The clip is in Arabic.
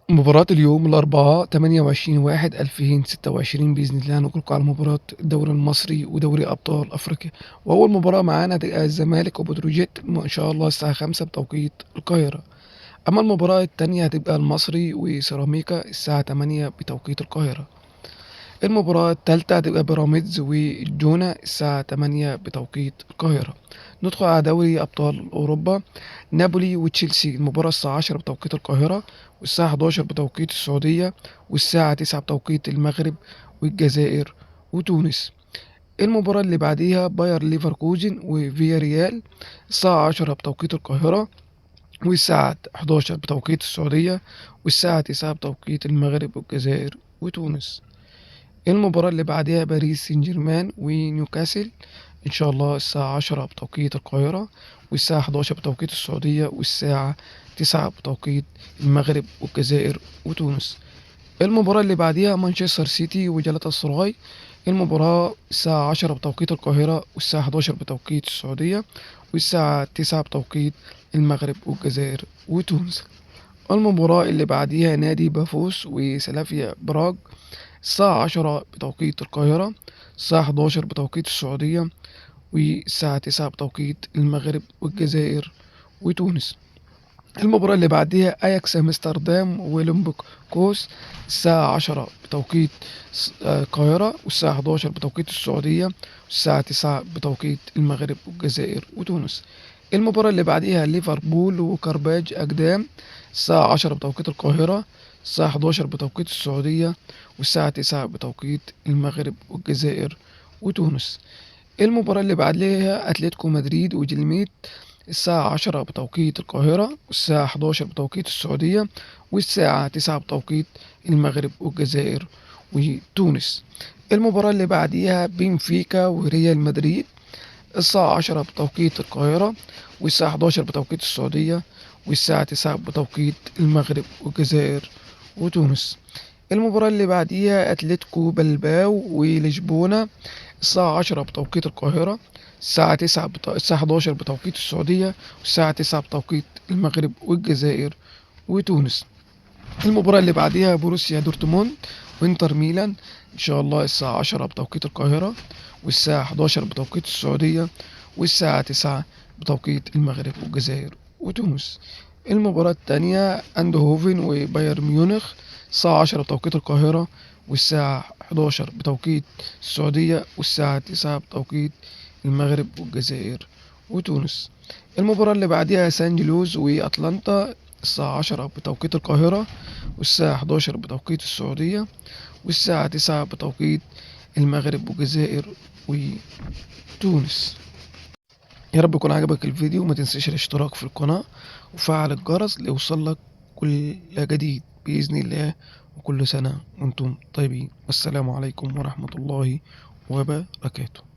مباراة اليوم الأربعاء 28/1/2026 بإذن الله هنقولكم على مباراة الدوري المصري ودوري أبطال أفريقيا، وأول مباراة معانا هتبقى الزمالك وبتروجيت إن شاء الله الساعة 5 بتوقيت القاهرة، أما المباراة التانية هتبقى المصري وسيراميكا الساعة 8 بتوقيت القاهرة. المباراة التالتة هتبقى بيراميدز والجونة الساعة 8 بتوقيت القاهرة. ندخل على دوري أبطال أوروبا، نابولي وتشيلسي المباراة الساعة 10 بتوقيت القاهرة والساعة 11 بتوقيت السعودية والساعة 9 بتوقيت المغرب والجزائر وتونس. المباراة اللي بعديها باير ليفركوزن وفيا ريال الساعة 10 بتوقيت القاهرة والساعة 11 بتوقيت السعودية والساعة 9 بتوقيت المغرب والجزائر وتونس. المباراة اللي بعديها باريس سان جيرمان ونيوكاسل إن شاء الله الساعة 10 بتوقيت القاهرة والساعة 11 بتوقيت السعودية والساعة 9 بتوقيت المغرب والجزائر وتونس. المباراة اللي بعديها مانشستر سيتي وجالاتا سراي، المباراة الساعة 10 بتوقيت القاهرة والساعة 11 بتوقيت السعودية والساعة 9 بتوقيت المغرب والجزائر وتونس. المباراة اللي بعديها نادي بافوس وسلافيا براغ الساعة 10 بتوقيت القاهرة، الساعة 11 بتوقيت السعودية، والساعة 9 بتوقيت المغرب والجزائر وتونس. المباراة اللي بعديها أياكس أمستردام وأولمبيكوس الساعة 10 بتوقيت القاهرة والساعة 11 بتوقيت السعودية والساعة 9 بتوقيت المغرب والجزائر وتونس. المباراة اللي بعديها ليفربول وكرباج أقدام الساعة 10 بتوقيت القاهرة، الساعة 11 بتوقيت السعودية والساعة 9 بتوقيت المغرب والجزائر وتونس. المباراة اللي بعديها أتلتيكو مدريد وجلميت الساعة 10 بتوقيت القاهرة والساعة 11 بتوقيت السعودية والساعة 9 بتوقيت المغرب والجزائر وتونس. المباراة اللي بعديها بنفيكا وريال مدريد الساعة 10 بتوقيت القاهرة والساعة 11 بتوقيت السعودية والساعة 9 بتوقيت المغرب والجزائر وتونس. المباراة اللي بعديها أتلتيكو بلباو ولشبونة الساعة 10 بتوقيت القاهرة، الساعة 11 بتوقيت السعودية والساعة 9 بتوقيت المغرب والجزائر وتونس. المباراة اللي بعديها بروسيا دورتموند وانتر ميلان إن شاء الله الساعة 10 بتوقيت القاهرة والساعة 11 بتوقيت السعودية والساعة 9 بتوقيت المغرب والجزائر وتونس. المباراة التانية أندهوفن وبايرن ميونخ الساعة 10 بتوقيت القاهرة والساعة 11 بتوقيت السعودية والساعة 9 بتوقيت المغرب والجزائر وتونس. المباراة اللي بعديها سان جلوز وأتلانتا الساعة 10 بتوقيت القاهرة والساعة 11 بتوقيت السعودية والساعة 9 بتوقيت المغرب والجزائر وتونس. يا رب يكون عجبك الفيديو، وما تنساش الاشتراك في القناة وفعل الجرس ليوصلك كل جديد بإذن الله، وكل سنة وانتم طيبين، والسلام عليكم ورحمة الله وبركاته.